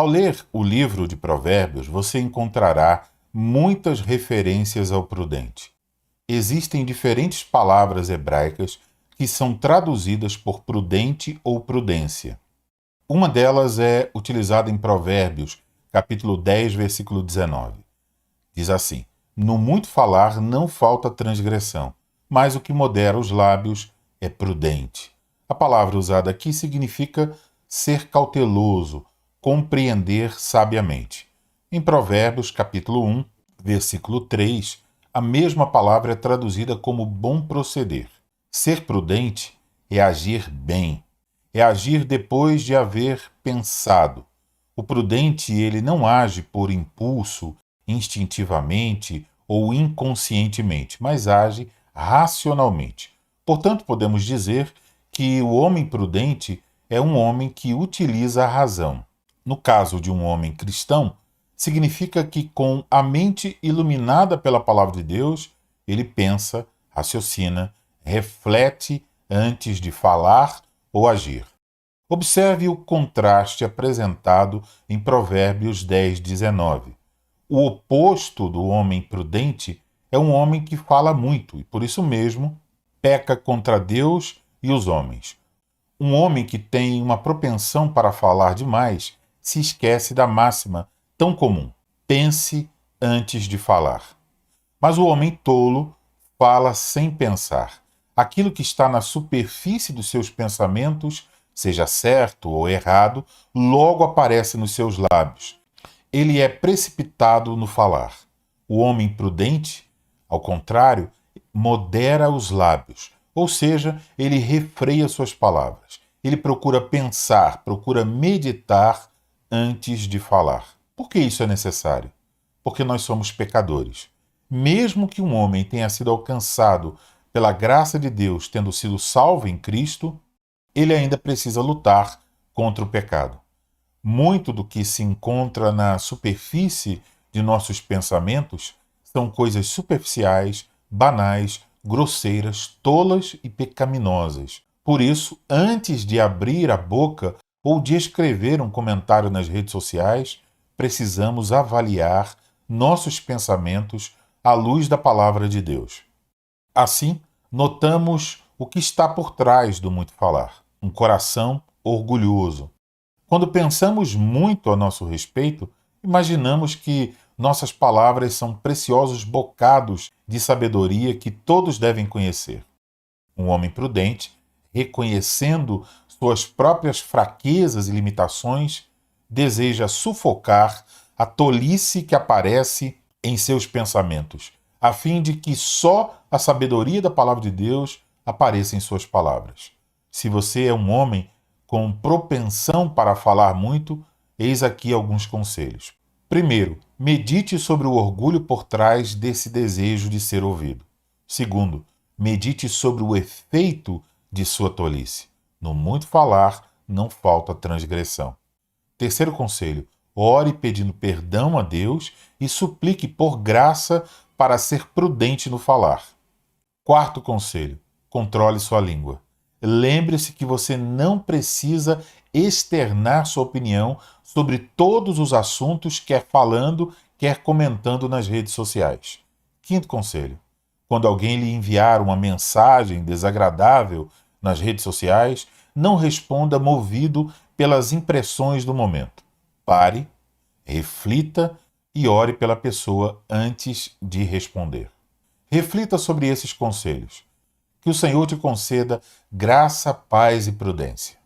Ao ler o livro de Provérbios, você encontrará muitas referências ao prudente. Existem diferentes palavras hebraicas que são traduzidas por prudente ou prudência. Uma delas é utilizada em Provérbios, capítulo 10, versículo 19. Diz assim: No muito falar não falta transgressão, mas o que modera os lábios é prudente. A palavra usada aqui significa ser cauteloso, compreender sabiamente. Em Provérbios, capítulo 1, versículo 3, a mesma palavra é traduzida como bom proceder. Ser prudente é agir bem, é agir depois de haver pensado. O prudente, ele não age por impulso, instintivamente ou inconscientemente, mas age racionalmente. Portanto, podemos dizer que o homem prudente é um homem que utiliza a razão. No caso de um homem cristão, significa que com a mente iluminada pela palavra de Deus, ele pensa, raciocina, reflete antes de falar ou agir. Observe o contraste apresentado em Provérbios 10, 19. O oposto do homem prudente é um homem que fala muito e, por isso mesmo, peca contra Deus e os homens. Um homem que tem uma propensão para falar demais se esquece da máxima tão comum: pense antes de falar. Mas o homem tolo fala sem pensar. Aquilo que está na superfície dos seus pensamentos, seja certo ou errado, logo aparece nos seus lábios. Ele é precipitado no falar. O homem prudente, ao contrário, modera os lábios, ou seja, ele refreia suas palavras. Ele procura pensar, procura meditar antes de falar. Por que isso é necessário? Porque nós somos pecadores. Mesmo que um homem tenha sido alcançado pela graça de Deus, tendo sido salvo em Cristo, ele ainda precisa lutar contra o pecado. Muito do que se encontra na superfície de nossos pensamentos são coisas superficiais, banais, grosseiras, tolas e pecaminosas. Por isso, antes de abrir a boca ou de escrever um comentário nas redes sociais, precisamos avaliar nossos pensamentos à luz da palavra de Deus. Assim, notamos o que está por trás do muito falar: um coração orgulhoso. Quando pensamos muito a nosso respeito, imaginamos que nossas palavras são preciosos bocados de sabedoria que todos devem conhecer. Um homem prudente, reconhecendo suas próprias fraquezas e limitações, deseja sufocar a tolice que aparece em seus pensamentos, a fim de que só a sabedoria da palavra de Deus apareça em suas palavras. Se você é um homem com propensão para falar muito, eis aqui alguns conselhos. Primeiro, medite sobre o orgulho por trás desse desejo de ser ouvido. Segundo, medite sobre o efeito de sua tolice. No muito falar, não falta transgressão. Terceiro conselho, ore pedindo perdão a Deus e suplique por graça para ser prudente no falar. Quarto conselho, controle sua língua. Lembre-se que você não precisa externar sua opinião sobre todos os assuntos, quer falando, quer comentando nas redes sociais. Quinto conselho, quando alguém lhe enviar uma mensagem desagradável nas redes sociais, não responda movido pelas impressões do momento. Pare, reflita e ore pela pessoa antes de responder. Reflita sobre esses conselhos. Que o Senhor te conceda graça, paz e prudência.